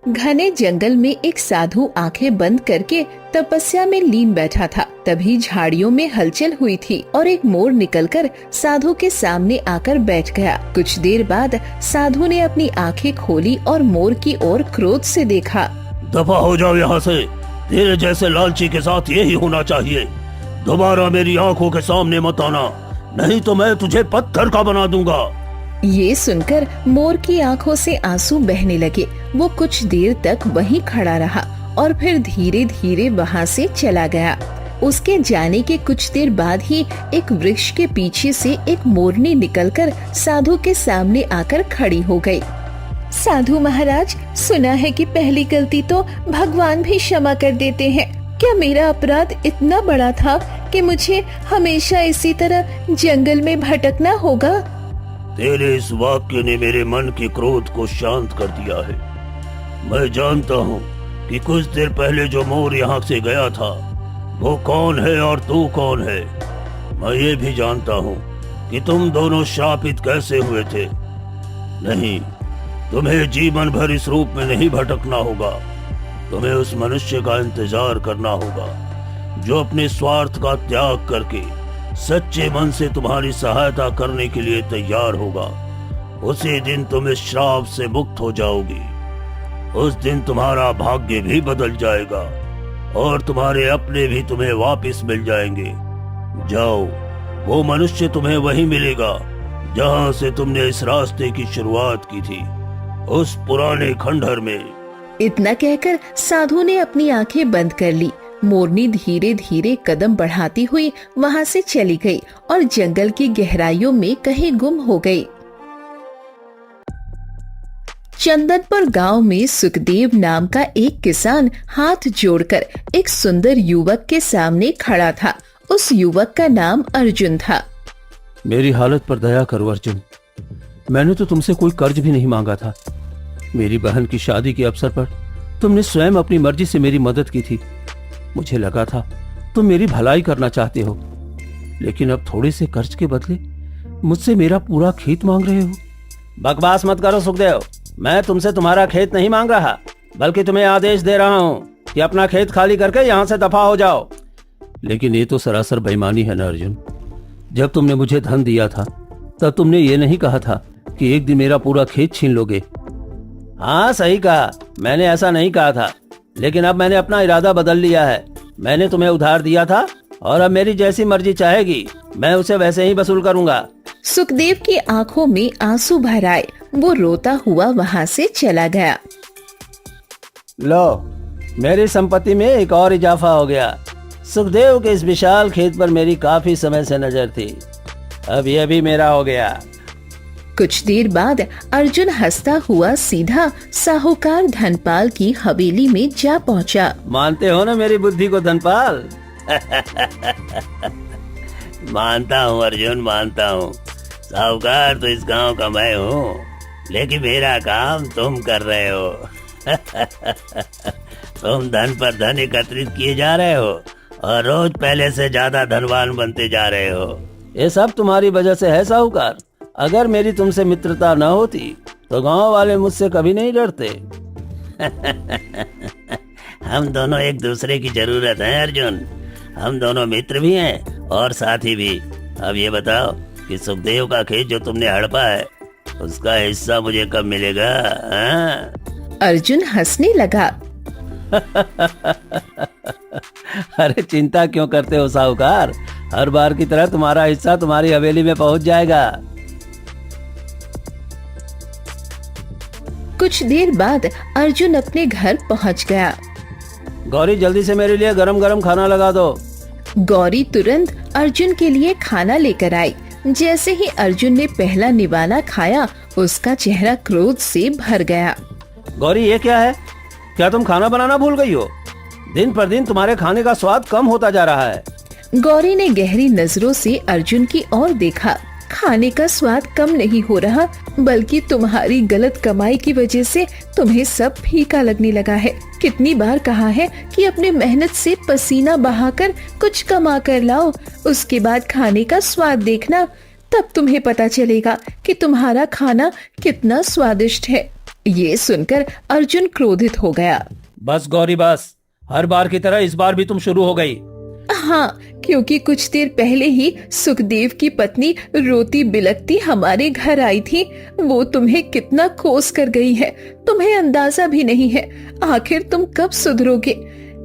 घने जंगल में एक साधु आंखें बंद करके तपस्या में लीन बैठा था। तभी झाड़ियों में हलचल हुई थी और एक मोर निकलकर साधु के सामने आकर बैठ गया। कुछ देर बाद साधु ने अपनी आंखें खोली और मोर की ओर क्रोध से देखा। दफा हो जाओ यहाँ से, तेरे जैसे लालची के साथ यही होना चाहिए। दोबारा मेरी आंखों के सामने मत आना, नहीं तो मैं तुझे पत्थर का बना दूंगा। ये सुनकर मोर की आंखों से आंसू बहने लगे। वो कुछ देर तक वहीं खड़ा रहा और फिर धीरे धीरे वहाँ से चला गया। उसके जाने के कुछ देर बाद ही एक वृक्ष के पीछे से एक मोरनी निकलकर साधु के सामने आकर खड़ी हो गई। साधु महाराज, सुना है कि पहली गलती तो भगवान भी क्षमा कर देते हैं। क्या मेरा अपराध इतना बड़ा था कि मुझे हमेशा इसी तरह जंगल में भटकना होगा? तेरे इस वाक्य ने मेरे मन के क्रोध को शांत कर दिया है। मैं जानता हूँ कि कुछ देर पहले जो मोर यहाँ से गया था वो कौन है और तू कौन है। मैं ये भी जानता हूँ कि तुम दोनों शापित कैसे हुए थे। नहीं, तुम्हें जीवन भर इस रूप में नहीं भटकना होगा। तुम्हें उस मनुष्य का इंतजार करना होगा जो अपने स्वार्थ का त्याग करके सच्चे मन से तुम्हारी सहायता करने के लिए तैयार होगा। उसी दिन तुम इस श्राप से मुक्त हो जाओगी। उस दिन तुम्हारा भाग्य भी बदल जाएगा और तुम्हारे अपने भी तुम्हें वापस मिल जाएंगे। जाओ, वो मनुष्य तुम्हें वहीं मिलेगा जहां से तुमने इस रास्ते की शुरुआत की थी, उस पुराने खंडहर में। इतना कहकर साधु ने अपनी आंखें बंद कर ली। मोरनी धीरे धीरे कदम बढ़ाती हुई वहाँ से चली गई और जंगल की गहराइयों में कहीं गुम हो गई। चंदनपुर गांव में सुखदेव नाम का एक किसान हाथ जोड़कर एक सुंदर युवक के सामने खड़ा था। उस युवक का नाम अर्जुन था। मेरी हालत पर दया करो अर्जुन, मैंने तो तुमसे कोई कर्ज भी नहीं मांगा था। मेरी बहन की शादी के अवसर पर तुमने स्वयं अपनी मर्जी से मेरी मदद की थी। मुझे लगा था तुम मेरी भलाई करना चाहते हो, लेकिन अब थोड़े से कर्ज के बदले मुझसे मेरा पूरा खेत मांग रहे हो। बकवास मत करो सुखदेव, मैं तुमसे तुम्हारा खेत नहीं मांग रहा, बल्कि तुम्हें आदेश दे रहा हूँ कि अपना खेत खाली करके यहाँ से दफा हो जाओ। लेकिन ये तो सरासर बेईमानी है ना अर्जुन। जब तुमने मुझे धन दिया था तब तुमने ये नहीं कहा था कि एक दिन मेरा पूरा खेत छीन लोगे। हाँ सही कहा, मैंने ऐसा नहीं कहा था, लेकिन अब मैंने अपना इरादा बदल लिया है। मैंने तुम्हें उधार दिया था और अब मेरी जैसी मर्जी चाहेगी मैं उसे वैसे ही वसूल करूंगा। सुखदेव की आंखों में आंसू भर आए। वो रोता हुआ वहाँ से चला गया। लो, मेरी संपत्ति में एक और इजाफा हो गया। सुखदेव के इस विशाल खेत पर मेरी काफी समय से नजर थी, अब यह भी मेरा हो गया। कुछ देर बाद अर्जुन हंसता हुआ सीधा साहूकार धनपाल की हवेली में जा पहुंचा। मानते हो ना मेरी बुद्धि को धनपाल? मानता हूँ अर्जुन, मानता हूँ। साहूकार तो इस गांव का मैं हूँ, लेकिन मेरा काम तुम कर रहे हो। तुम धन पर धन एकत्रित किए जा रहे हो और रोज पहले से ज्यादा धनवान बनते जा रहे हो। ये सब तुम्हारी वजह से है साहूकार। अगर मेरी तुमसे मित्रता न होती तो गांव वाले मुझसे कभी नहीं डरते। हम दोनों एक दूसरे की जरूरत है अर्जुन। हम दोनों मित्र भी हैं और साथी भी। अब ये बताओ कि सुखदेव का खेत जो तुमने हड़पा है उसका हिस्सा मुझे कब मिलेगा? अर्जुन हंसने लगा। अरे चिंता क्यों करते हो साहूकार, हर बार की तरह तुम्हारा हिस्सा तुम्हारी हवेली में पहुंच जाएगा। कुछ देर बाद अर्जुन अपने घर पहुंच गया। गौरी, जल्दी से मेरे लिए गरम गरम खाना लगा दो। गौरी तुरंत अर्जुन के लिए खाना लेकर आई। जैसे ही अर्जुन ने पहला निवाला खाया, उसका चेहरा क्रोध से भर गया। गौरी, ये क्या है? क्या तुम खाना बनाना भूल गई हो? दिन पर दिन तुम्हारे खाने का स्वाद कम होता जा रहा है। गौरी ने गहरी नजरों से अर्जुन की ओर देखा। खाने का स्वाद कम नहीं हो रहा, बल्कि तुम्हारी गलत कमाई की वजह से तुम्हें सब फीका लगने लगा है। कितनी बार कहा है कि अपने मेहनत से पसीना बहाकर कुछ कमा कर लाओ, उसके बाद खाने का स्वाद देखना, तब तुम्हें पता चलेगा कि तुम्हारा खाना कितना स्वादिष्ट है। ये सुनकर अर्जुन क्रोधित हो गया। बस गौरी बस, हर बार की तरह इस बार भी तुम शुरू हो गई। हाँ, क्योंकि कुछ देर पहले ही सुखदेव की पत्नी रोती बिलखती हमारे घर आई थी। वो तुम्हें कितना कोस कर गई है, तुम्हें अंदाजा भी नहीं है। आखिर तुम कब सुधरोगे?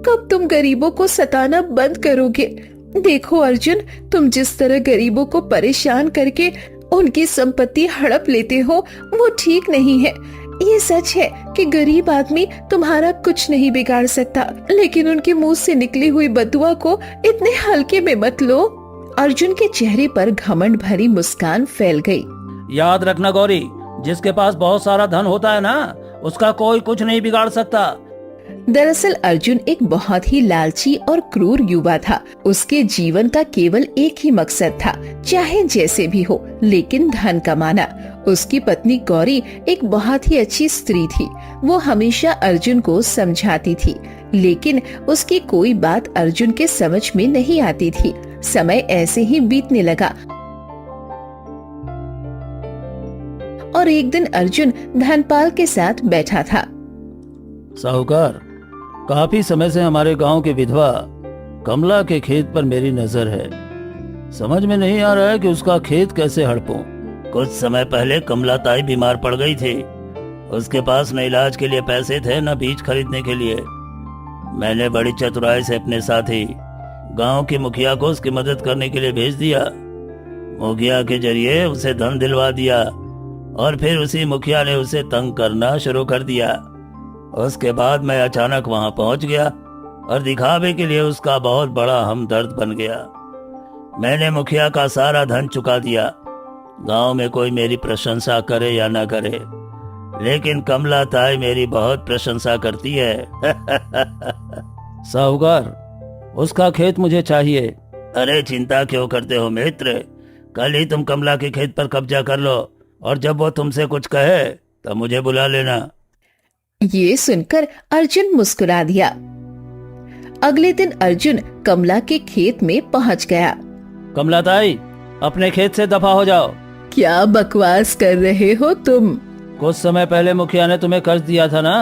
कब तुम गरीबों को सताना बंद करोगे? देखो अर्जुन, तुम जिस तरह गरीबों को परेशान करके उनकी संपत्ति हड़प लेते हो, वो ठीक नहीं है। ये सच है कि गरीब आदमी तुम्हारा कुछ नहीं बिगाड़ सकता, लेकिन उनके मुंह से निकली हुई बदुआ को इतने हल्के में मत लो। अर्जुन के चेहरे पर घमंड भरी मुस्कान फैल गई। याद रखना गौरी, जिसके पास बहुत सारा धन होता है ना, उसका कोई कुछ नहीं बिगाड़ सकता। दरअसल अर्जुन एक बहुत ही लालची और क्रूर युवा था। उसके जीवन का केवल एक ही मकसद था, चाहे जैसे भी हो, लेकिन धन कमाना। उसकी पत्नी गौरी एक बहुत ही अच्छी स्त्री थी। वो हमेशा अर्जुन को समझाती थी, लेकिन उसकी कोई बात अर्जुन के समझ में नहीं आती थी। समय ऐसे ही बीतने लगा और एक दिन अर्जुन धनपाल के साथ बैठा था। साहूकार, काफी समय से हमारे गांव की विधवा कमला के खेत पर मेरी नजर है। समझ में नहीं आ रहा है कि उसका खेत कैसे हड़पूं। कुछ समय पहले कमला ताई बीमार पड़ गई थी। उसके पास न इलाज के लिए पैसे थे, न बीज खरीदने के लिए। मैंने बड़ी चतुराई से अपने साथी गांव के मुखिया को उसकी मदद करने के लिए भेज दिया। मुखिया के जरिए उसे धन दिलवा दिया और फिर उसी मुखिया ने उसे तंग करना शुरू कर दिया। उसके बाद मैं अचानक वहां पहुंच गया और दिखावे के लिए उसका बहुत बड़ा हमदर्द बन गया। मैंने मुखिया का सारा धन चुका दिया। गांव में कोई मेरी प्रशंसा करे या न करे, लेकिन कमला ताई मेरी बहुत प्रशंसा करती है। साहूकार, उसका खेत मुझे चाहिए। अरे चिंता क्यों करते हो मित्र, कल ही तुम कमला के खेत पर कब्जा कर लो और जब वो तुमसे कुछ कहे तो मुझे बुला लेना। ये सुनकर अर्जुन मुस्कुरा दिया। अगले दिन अर्जुन कमला के खेत में पहुंच गया। कमला ताई, अपने खेत से दफा हो जाओ। क्या बकवास कर रहे हो तुम? कुछ समय पहले मुखिया ने तुम्हें कर्ज दिया था ना,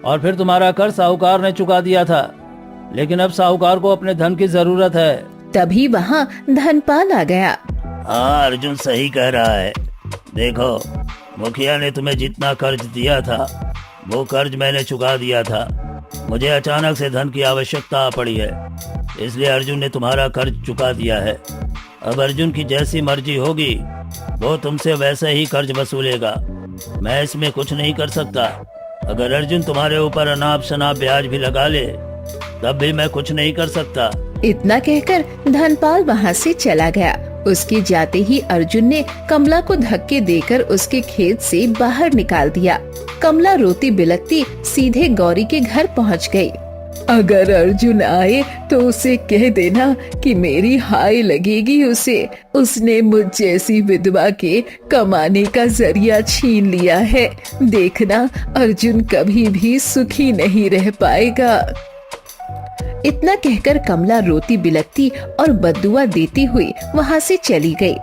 और फिर तुम्हारा कर्ज साहूकार ने चुका दिया था, लेकिन अब साहूकार को अपने धन की जरूरत है। तभी वहाँ धनपाल आ गया। हाँ, अर्जुन सही कह रहा है। देखो, मुखिया ने तुम्हें जितना कर्ज दिया था वो कर्ज मैंने चुका दिया था। मुझे अचानक से धन की आवश्यकता पड़ी है, इसलिए अर्जुन ने तुम्हारा कर्ज चुका दिया है। अब अर्जुन की जैसी मर्जी होगी वो तुमसे वैसे ही कर्ज वसूलेगा। मैं इसमें कुछ नहीं कर सकता। अगर अर्जुन तुम्हारे ऊपर अनाप शनाप ब्याज भी लगा ले तब भी मैं कुछ नहीं कर सकता। इतना कहकर धनपाल वहाँ से चला गया। उसके जाते ही अर्जुन ने कमला को धक्के देकर उसके खेत से बाहर निकाल दिया। कमला रोती बिलखती सीधे गौरी के घर पहुँच गई। अगर अर्जुन आए तो उसे कह देना कि मेरी हाय लगेगी उसे। उसने मुझ जैसी विधवा के कमाने का जरिया छीन लिया है। देखना, अर्जुन कभी भी सुखी नहीं रह पाएगा। इतना कहकर कमला रोती बिलखती और बद्दुआ देती हुई वहाँ से चली गई।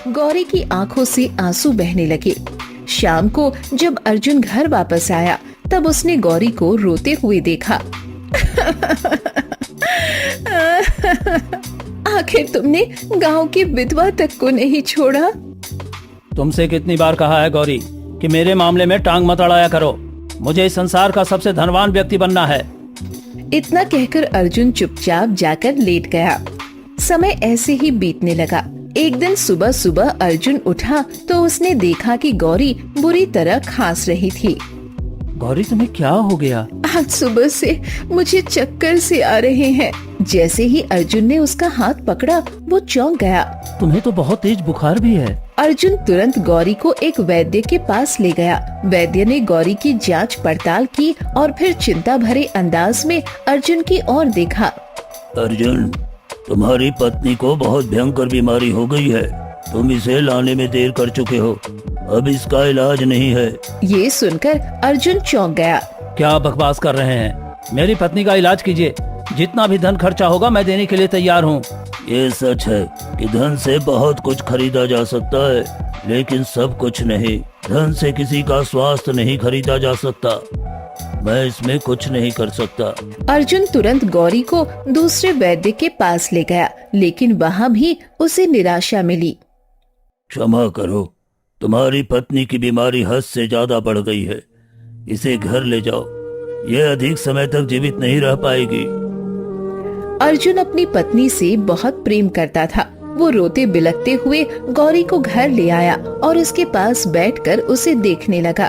गौरी की आंखों से आंसू बहने लगे। शाम को जब अर्जुन घर वापस आया तब उसने गौरी को रोते हुए देखा। आखिर तुमने गांव की विधवा तक को नहीं छोड़ा। तुमसे कितनी बार कहा है गौरी कि मेरे मामले में टांग मत अड़ाया करो। मुझे इस संसार का सबसे धनवान व्यक्ति बनना है। इतना कहकर अर्जुन चुपचाप जाकर लेट गया। समय ऐसे ही बीतने लगा। एक दिन सुबह सुबह अर्जुन उठा तो उसने देखा कि गौरी बुरी तरह खांस रही थी। गौरी, तुम्हें क्या हो गया? आज सुबह से मुझे चक्कर से आ रहे हैं। जैसे ही अर्जुन ने उसका हाथ पकड़ा वो चौंक गया। तुम्हें तो बहुत तेज बुखार भी है। अर्जुन तुरंत गौरी को एक वैद्य के पास ले गया। वैद्य ने गौरी की जांच पड़ताल की और फिर चिंता भरे अंदाज में अर्जुन की ओर देखा। अर्जुन, तुम्हारी पत्नी को बहुत भयंकर बीमारी हो गई है। तुम इसे लाने में देर कर चुके हो। अब इसका इलाज नहीं है। ये सुनकर अर्जुन चौंक गया। क्या बकवास कर रहे हैं? मेरी पत्नी का इलाज कीजिए। जितना भी धन खर्चा होगा मैं देने के लिए तैयार हूँ। ये सच है कि धन से बहुत कुछ खरीदा जा सकता है, लेकिन सब कुछ नहीं। धन से किसी का स्वास्थ्य नहीं खरीदा जा सकता। मैं इसमें कुछ नहीं कर सकता। अर्जुन तुरंत गौरी को दूसरे वैद्य के पास ले गया, लेकिन वहाँ भी उसे निराशा मिली। क्षमा करो, तुम्हारी पत्नी की बीमारी हद से ज्यादा बढ़ गई है। इसे घर ले जाओ, यह अधिक समय तक जीवित नहीं रह पाएगी। अर्जुन अपनी पत्नी से बहुत प्रेम करता था। वो रोते बिलखते हुए गौरी को घर ले आया और उसके पास बैठकर उसे देखने लगा।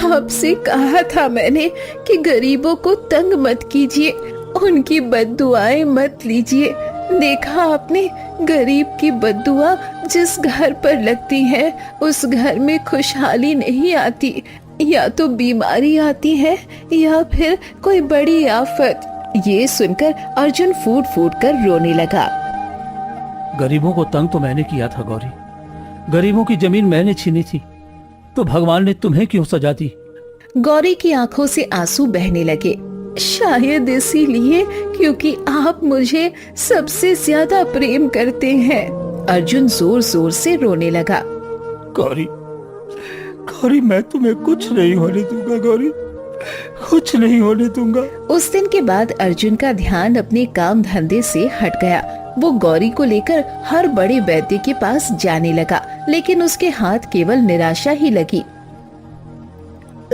आपसे कहा था मैंने कि गरीबों को तंग मत कीजिए, उनकी बद्दुआएं मत लीजिए। देखा आपने, गरीब की बद्दुआ जिस घर पर लगती है उस घर में खुशहाली नहीं आती। या तो बीमारी आती है या फिर कोई बड़ी आफत। ये सुनकर अर्जुन फूट फूट कर रोने लगा। गरीबों को तंग तो मैंने किया था गौरी, गरीबों की जमीन मैंने छीनी थी, तो भगवान ने तुम्हें क्यों सजा दी? गौरी की आंखों से आंसू बहने लगे। शायद इसीलिए क्योंकि आप मुझे सबसे ज्यादा प्रेम करते हैं। अर्जुन जोर जोर से रोने लगा। गौरी, गौरी, मैं तुम्हें कुछ नहीं होने दूंगा गौरी, कुछ नहीं होने दूंगा। उस दिन के बाद अर्जुन का ध्यान अपने काम धंधे से हट गया। वो गौरी को लेकर हर बड़े वैद्य के पास जाने लगा, लेकिन उसके हाथ केवल निराशा ही लगी।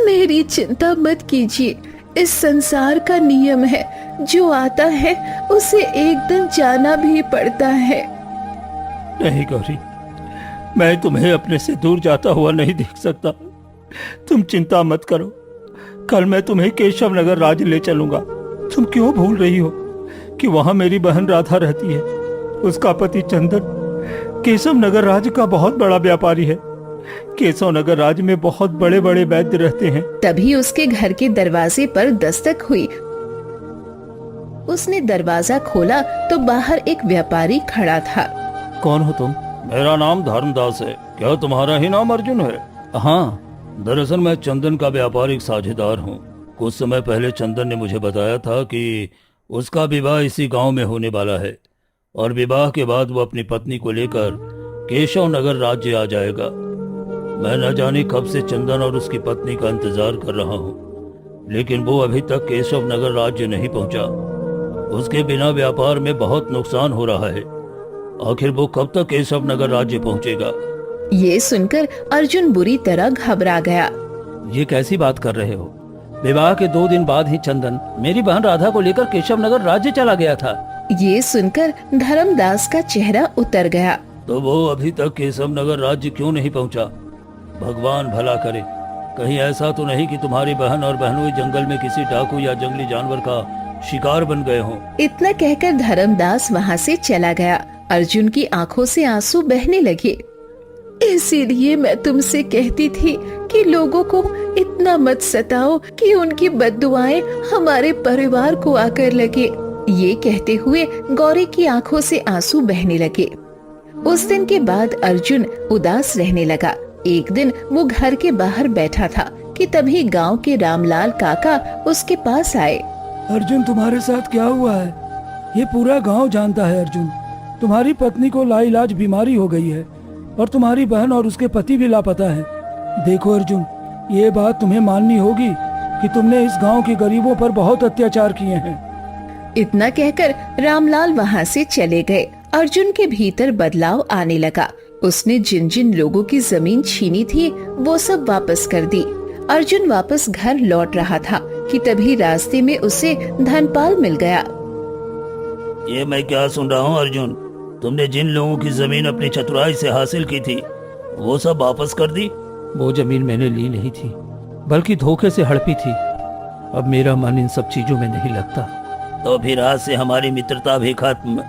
मेरी चिंता मत कीजिए, इस संसार का नियम है, जो आता है उसे एक दिन जाना भी पड़ता है। नहीं गौरी, मैं तुम्हें अपने से दूर जाता हुआ नहीं देख सकता। तुम चिंता मत करो, कल मैं तुम्हें केशव नगर राज्य ले चलूंगा। तुम क्यों भूल रही हो कि वहां मेरी बहन राधा रहती है। उसका पति चंदन केशव नगर राज्य का बहुत बड़ा व्यापारी है। केशव नगर राज्य में बहुत बड़े बड़े वैद्य रहते हैं। तभी उसके घर के दरवाजे पर दस्तक हुई। उसने दरवाजा खोला तो बाहर एक व्यापारी खड़ा था। कौन हो तुम? मेरा नाम धर्मदास है। क्या तुम्हारा ही नाम अर्जुन है? हाँ, दरअसल मैं चंदन का व्यापारिक साझेदार हूँ। कुछ समय पहले चंदन ने मुझे बताया था कि उसका विवाह इसी गांव में होने वाला है और विवाह के बाद वो अपनी पत्नी को लेकर केशव नगर राज्य आ जाएगा। मैं न जाने कब से चंदन और उसकी पत्नी का इंतजार कर रहा हूँ, लेकिन वो अभी तक केशव नगर राज्य नहीं पहुँचा। उसके बिना व्यापार में बहुत नुकसान हो रहा है। आखिर वो कब तक केशव नगर राज्य पहुँचेगा? ये सुनकर अर्जुन बुरी तरह घबरा गया। ये कैसी बात कर रहे हो? विवाह के 2 दिन बाद ही चंदन मेरी बहन राधा को लेकर केशव नगर राज्य चला गया था। ये सुनकर धर्मदास का चेहरा उतर गया। तो वो अभी तक केशव नगर राज्य क्यों नहीं पहुँचा? भगवान भला करे, कहीं ऐसा तो नहीं कि तुम्हारी बहन और बहनोई जंगल में किसी डाकू या जंगली जानवर का शिकार बन गए हों। इतना कहकर धर्मदास वहाँ से चला गया। अर्जुन की आंखों से आंसू बहने लगे। इसीलिए मैं तुमसे कहती थी कि लोगों को इतना मत सताओ कि उनकी बद्दुआएं हमारे परिवार को आकर लगे। ये कहते हुए गौरी की आंखों से आंसू बहने लगे। उस दिन के बाद अर्जुन उदास रहने लगा। एक दिन वो घर के बाहर बैठा था कि तभी गांव के रामलाल काका उसके पास आए। अर्जुन, तुम्हारे साथ क्या हुआ है? ये पूरा गांव जानता है अर्जुन, तुम्हारी पत्नी को लाइलाज बीमारी हो गई है और तुम्हारी बहन और उसके पति भी लापता है। देखो अर्जुन, ये बात तुम्हें माननी होगी कि तुमने इस गांव के गरीबों पर बहुत अत्याचार किए हैं। इतना कहकर रामलाल वहाँ से चले गए। अर्जुन के भीतर बदलाव आने लगा। उसने जिन जिन लोगों की जमीन छीनी थी वो सब वापस कर दी। अर्जुन वापस घर लौट रहा था कि तभी रास्ते में उसे धनपाल मिल गया। ये मैं क्या सुन रहा हूँ अर्जुन? तुमने जिन लोगों की जमीन अपनी चतुराई से हासिल की थी वो सब वापस कर दी? वो जमीन मैंने ली नहीं थी, बल्कि धोखे से हड़पी थी। अब मेरा मन इन सब चीजों में नहीं लगता। तो फिर आज से हमारी मित्रता भी खत्म।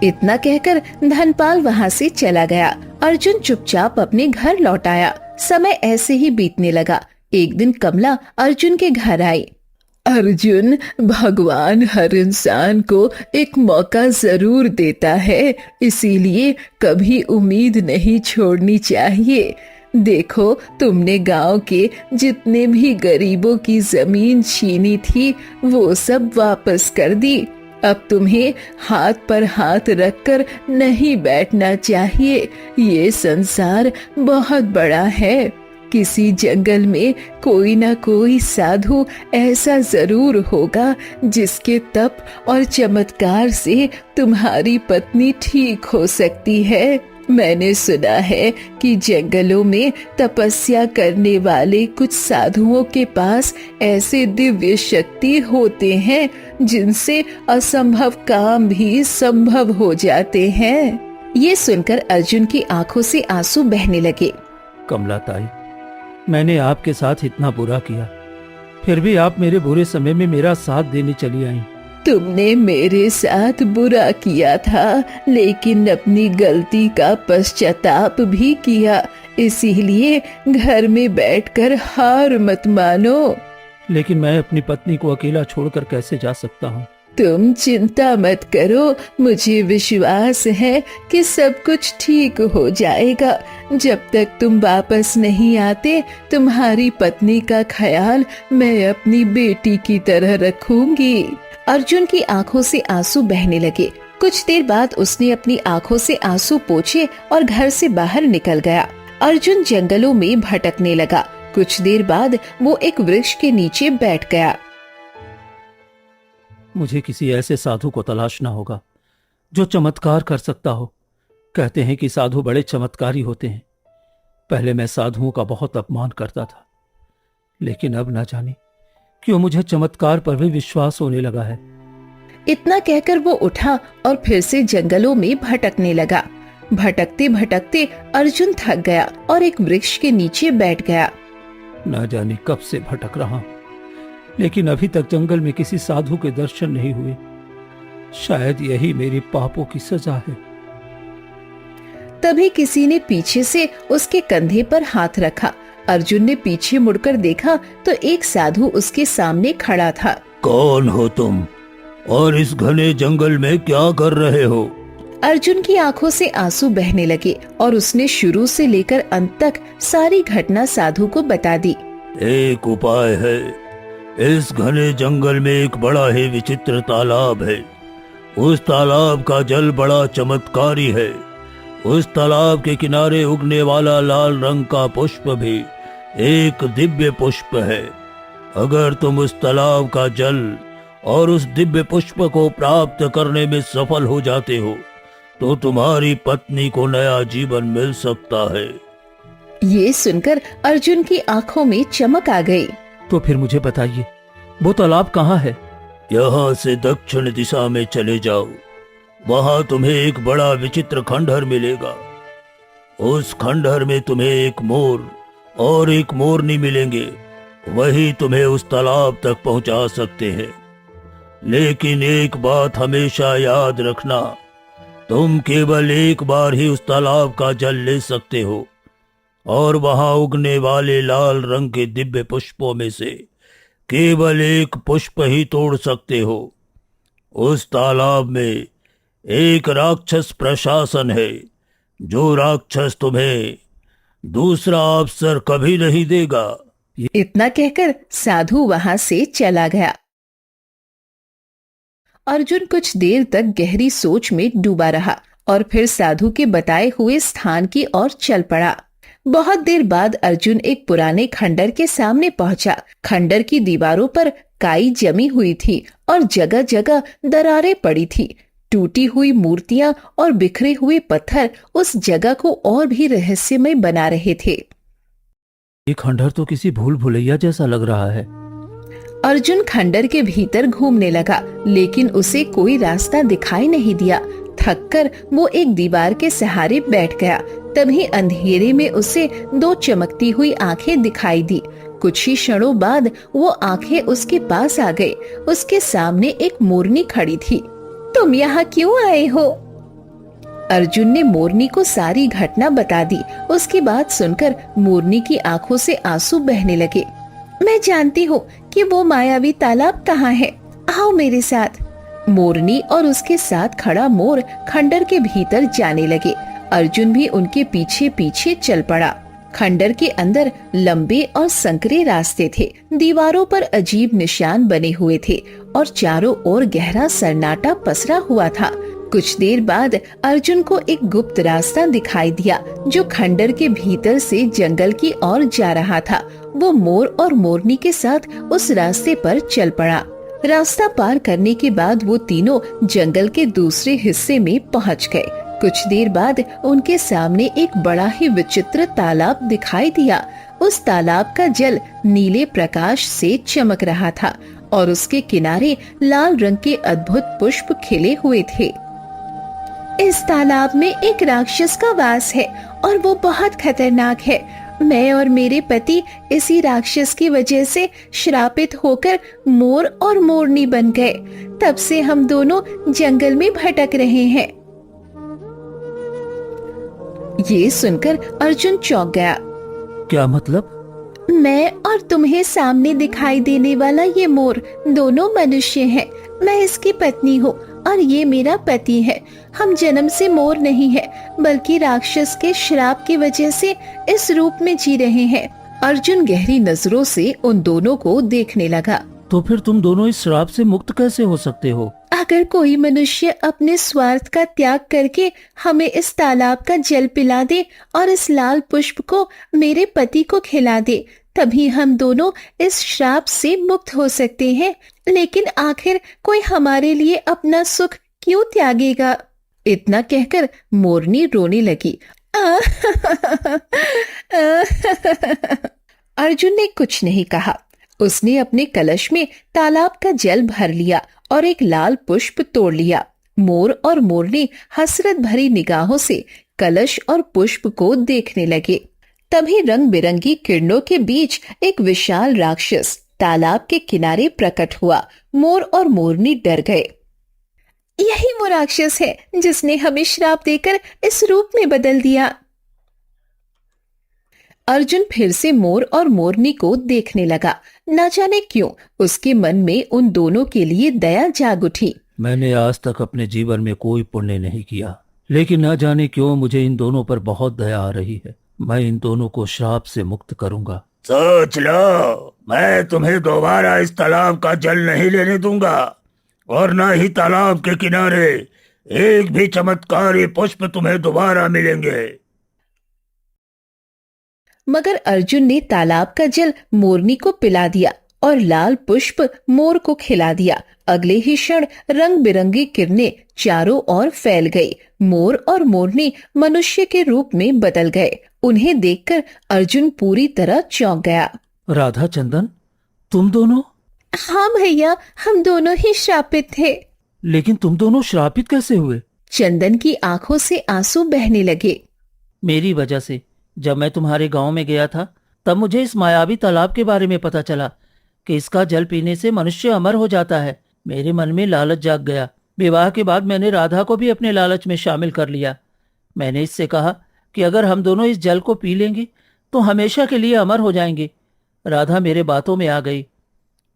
इतना कहकर धनपाल वहाँ से चला गया। अर्जुन चुपचाप अपने घर लौट आया। समय ऐसे ही बीतने लगा। एक दिन कमला अर्जुन के घर आई। अर्जुन, भगवान हर इंसान को एक मौका जरूर देता है, इसीलिए कभी उम्मीद नहीं छोड़नी चाहिए। देखो, तुमने गांव के जितने भी गरीबों की जमीन छीनी थी वो सब वापस कर दी। अब तुम्हें हाथ पर हाथ रखकर नहीं बैठना चाहिए। ये संसार बहुत बड़ा है। किसी जंगल में कोई ना कोई साधु ऐसा जरूर होगा जिसके तप और चमत्कार से तुम्हारी पत्नी ठीक हो सकती है। मैंने सुना है कि जंगलों में तपस्या करने वाले कुछ साधुओं के पास ऐसे दिव्य शक्ति होते हैं जिनसे असंभव काम भी संभव हो जाते हैं। ये सुनकर अर्जुन की आंखों से आंसू बहने लगे। कमला ताई, मैंने आपके साथ इतना बुरा किया, फिर भी आप मेरे बुरे समय में मेरा साथ देने चली आई। तुमने मेरे साथ बुरा किया था, लेकिन अपनी गलती का पश्चाताप भी किया। इसीलिए घर में बैठकर हार मत मानो। लेकिन मैं अपनी पत्नी को अकेला छोड़कर कैसे जा सकता हूँ? तुम चिंता मत करो, मुझे विश्वास है कि सब कुछ ठीक हो जाएगा। जब तक तुम वापस नहीं आते, तुम्हारी पत्नी का ख्याल मैं अपनी बेटी की तरह रखूंगी। अर्जुन की आंखों से आंसू बहने लगे। कुछ देर बाद उसने अपनी आंखों से आंसू पोंछे और घर से बाहर निकल गया। अर्जुन जंगलों में भटकने लगा। कुछ देर बाद वो एक वृक्ष के नीचे बैठ गया। मुझे किसी ऐसे साधु को तलाशना होगा जो चमत्कार कर सकता हो। कहते हैं कि साधु बड़े चमत्कारी होते हैं। पहले मैं साधुओं का बहुत अपमान करता था, लेकिन अब ना जाने क्यों मुझे चमत्कार पर भी विश्वास होने लगा है। इतना कहकर वो उठा और फिर से जंगलों में भटकने लगा। भटकते भटकते अर्जुन थक गया और एक वृक्ष के नीचे बैठ गया। ना जाने कब से भटक रहा हूं, लेकिन अभी तक जंगल में किसी साधु के दर्शन नहीं हुए। शायद यही मेरी पापों की सजा है। तभी किसी ने पीछे से उसके कंधे पर हाथ रखा। अर्जुन ने पीछे मुड़कर देखा तो एक साधु उसके सामने खड़ा था। कौन हो तुम और इस घने जंगल में क्या कर रहे हो? अर्जुन की आंखों से आंसू बहने लगे और उसने शुरू से लेकर अंत तक सारी घटना साधु को बता दी। एक उपाय है। इस घने जंगल में एक बड़ा ही विचित्र तालाब है। उस तालाब का जल बड़ा चमत्कारी है। उस तालाब के किनारे उगने वाला लाल रंग का पुष्प भी एक दिव्य पुष्प है। अगर तुम उस तालाब का जल और उस दिव्य पुष्प को प्राप्त करने में सफल हो जाते हो तो तुम्हारी पत्नी को नया जीवन मिल सकता है। ये सुनकर अर्जुन की आंखों में चमक आ गई। तो फिर मुझे बताइए, वो तालाब कहाँ है? यहाँ से दक्षिण दिशा में चले जाओ। वहाँ तुम्हें एक बड़ा विचित्र खंडहर मिलेगा। उस खंडहर में तुम्हें एक मोर और एक मोरनी मिलेंगे। वही तुम्हें उस तालाब तक पहुंचा सकते हैं। लेकिन एक बात हमेशा याद रखना, तुम केवल एक बार ही उस तालाब का जल ले सकते हो और वहां उगने वाले लाल रंग के दिव्य पुष्पों में से केवल एक पुष्प ही तोड़ सकते हो। उस तालाब में एक राक्षस प्रशासन है। जो राक्षस तुम्हें दूसरा अवसर कभी नहीं देगा। इतना कहकर साधु वहां से चला गया। अर्जुन कुछ देर तक गहरी सोच में डूबा रहा और फिर साधु के बताए हुए स्थान की ओर चल पड़ा। बहुत देर बाद अर्जुन एक पुराने खंडर के सामने पहुंचा। खंडर की दीवारों पर काई जमी हुई थी और जगह जगह दरारें पड़ी थी। टूटी हुई मूर्तियां और बिखरे हुए पत्थर उस जगह को और भी रहस्यमय बना रहे थे। ये खंडहर तो किसी भूल भुलैया जैसा लग रहा है। अर्जुन खंडर के भीतर घूमने लगा, लेकिन उसे कोई रास्ता दिखाई नहीं दिया। थककर वो एक दीवार के सहारे बैठ गया। तभी अंधेरे में उसे दो चमकती हुई आंखें दिखाई दी। कुछ ही क्षणों बाद वो आंखें उसके पास आ गई। उसके सामने एक मोरनी खड़ी थी। तुम यहाँ क्यों आए हो? अर्जुन ने मोरनी को सारी घटना बता दी। उसकी बात सुनकर मोरनी की आंखों से आंसू बहने लगे। मैं जानती हूँ कि वो मायावी तालाब कहाँ है। आओ मेरे साथ। मोरनी और उसके साथ खड़ा मोर खंडर के भीतर जाने लगे। अर्जुन भी उनके पीछे पीछे चल पड़ा। खंडर के अंदर लंबे और संकरे रास्ते थे। दीवारों पर अजीब निशान बने हुए थे और चारों ओर गहरा सन्नाटा पसरा हुआ था। कुछ देर बाद अर्जुन को एक गुप्त रास्ता दिखाई दिया जो खंडर के भीतर से जंगल की ओर जा रहा था। वो मोर और मोरनी के साथ उस रास्ते पर चल पड़ा। रास्ता पार करने के बाद वो तीनों जंगल के दूसरे हिस्से में पहुंच गए। कुछ देर बाद उनके सामने एक बड़ा ही विचित्र तालाब दिखाई दिया। उस तालाब का जल नीले प्रकाश से चमक रहा था और उसके किनारे लाल रंग के अद्भुत पुष्प खिले हुए थे। इस तालाब में एक राक्षस का वास है और वो बहुत खतरनाक है। मैं और मेरे पति इसी राक्षस की वजह से श्रापित होकर मोर और मोरनी बन गए। तब से हम दोनों जंगल में भटक रहे हैं। ये सुनकर अर्जुन चौंक गया। क्या मतलब? मैं और तुम्हें सामने दिखाई देने वाला ये मोर दोनों मनुष्य हैं। मैं इसकी पत्नी हूँ और ये मेरा पति है। हम जन्म से मोर नहीं है बल्कि राक्षस के श्राप की वजह से इस रूप में जी रहे हैं। अर्जुन गहरी नजरों से उन दोनों को देखने लगा। तो फिर तुम दोनों इस श्राप से मुक्त कैसे हो सकते हो? अगर कोई मनुष्य अपने स्वार्थ का त्याग करके हमें इस तालाब का जल पिला दे और इस लाल पुष्प को मेरे पति को खिला दे, तभी हम दोनों इस श्राप से मुक्त हो सकते हैं। लेकिन आखिर कोई हमारे लिए अपना सुख क्यों त्यागेगा? इतना कहकर मोरनी रोने लगी। अर्जुन ने कुछ नहीं कहा। उसने अपने कलश में तालाब का जल भर लिया और एक लाल पुष्प तोड़ लिया। मोर और मोरनी हसरत भरी निगाहों से कलश और पुष्प को देखने लगे। तभी रंग बिरंगी किरणों के बीच एक विशाल राक्षस तालाब के किनारे प्रकट हुआ। मोर और मोरनी डर गए। यही वो राक्षस है जिसने हमें श्राप देकर इस रूप में बदल दिया। अर्जुन फिर से मोर और मोरनी को देखने लगा। न जाने क्यों उसके मन में उन दोनों के लिए दया जाग उठी। मैंने आज तक अपने जीवन में कोई पुण्य नहीं किया, लेकिन न जाने क्यों मुझे इन दोनों पर बहुत दया आ रही है। मैं इन दोनों को श्राप से मुक्त करूंगा। सोच लो, मैं तुम्हें दोबारा इस तालाब का जल नहीं लेने दूंगा और न ही तालाब के किनारे एक भी चमत्कारी पुष्प तुम्हें दोबारा मिलेंगे। मगर अर्जुन ने तालाब का जल मोरनी को पिला दिया और लाल पुष्प मोर को खिला दिया। अगले ही क्षण रंग बिरंगी किरणें चारों ओर फैल गई। मोर और मोरनी मनुष्य के रूप में बदल गए। उन्हें देखकर अर्जुन पूरी तरह चौंक गया। राधा, चंदन, तुम दोनों? हाँ भैया, हम दोनों ही श्रापित थे। लेकिन तुम दोनों श्रापित कैसे हुए? चंदन की आंखों से आंसू बहने लगे। मेरी वजह से। जब मैं तुम्हारे गांव में गया था तब मुझे इस मायावी तालाब के बारे में पता चला कि इसका जल पीने से मनुष्य अमर हो जाता है। मेरे मन में लालच जाग गया। विवाह के बाद मैंने राधा को भी अपने लालच में शामिल कर लिया। मैंने इससे कहा कि अगर हम दोनों इस जल को पी लेंगे तो हमेशा के लिए अमर हो जाएंगे। राधा मेरे बातों में आ गई।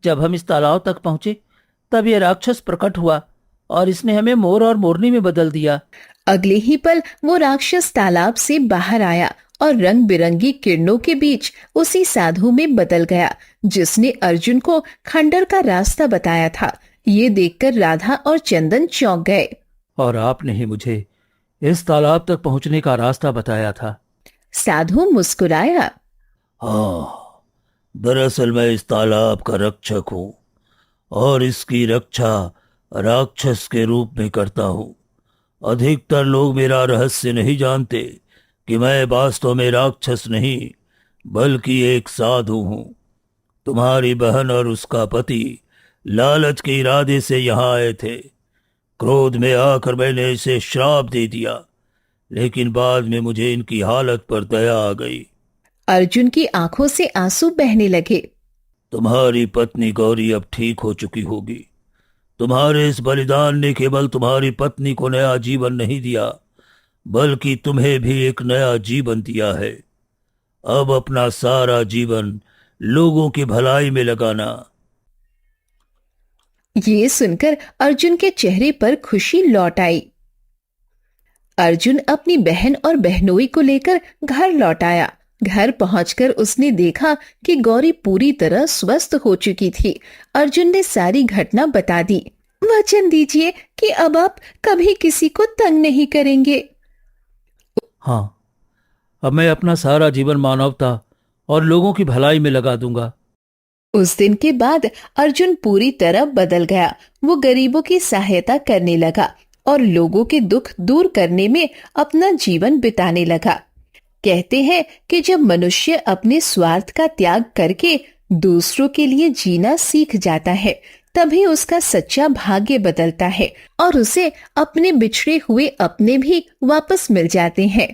जब हम इस तालाब तक पहुंचे तब यह राक्षस प्रकट हुआ और इसने हमें मोर और मोरनी में बदल दिया। अगले ही पल वो राक्षस तालाब से बाहर आया और रंग बिरंगी किरणों के बीच उसी साधु में बदल गया जिसने अर्जुन को खंडर का रास्ता बताया था। ये देखकर राधा और चंदन चौंक गए। और आपने ही मुझे इस तालाब तक पहुंचने का रास्ता बताया था। साधु मुस्कुराया। हाँ, दरअसल मैं इस तालाब का रक्षक हूँ और इसकी रक्षा राक्षस के रूप में करता हूँ। अधिकतर लोग मेरा रहस्य नहीं जानते कि मैं वास्तव में राक्षस नहीं बल्कि एक साधु हूँ। तुम्हारी बहन और उसका पति लालच के इरादे से यहाँ आए थे। क्रोध में आकर मैंने इसे श्राप दे दिया, लेकिन बाद में मुझे इनकी हालत पर दया आ गई। अर्जुन की आंखों से आंसू बहने लगे। तुम्हारी पत्नी गौरी अब ठीक हो चुकी होगी। तुम्हारे इस बलिदान ने केवल तुम्हारी पत्नी को नया जीवन नहीं दिया बल्कि तुम्हें भी एक नया जीवन दिया है। अब अपना सारा जीवन लोगों की भलाई में लगाना। ये सुनकर अर्जुन के चेहरे पर खुशी लौट आई। अर्जुन अपनी बहन और बहनोई को लेकर घर लौट आया। घर पहुंचकर उसने देखा कि गौरी पूरी तरह स्वस्थ हो चुकी थी। अर्जुन ने सारी घटना बता दी। वचन दीजिए कि अब आप कभी किसी को तंग नहीं करेंगे। हाँ, अब मैं अपना सारा जीवन मानवता और लोगों की भलाई में लगा दूंगा। उस दिन के बाद अर्जुन पूरी तरह बदल गया। वो गरीबों की सहायता करने लगा और लोगों के दुख दूर करने में अपना जीवन बिताने लगा। कहते हैं कि जब मनुष्य अपने स्वार्थ का त्याग करके दूसरों के लिए जीना सीख जाता है, तभी उसका सच्चा भाग्य बदलता है और उसे अपने बिछड़े हुए अपने भी वापस मिल जाते हैं।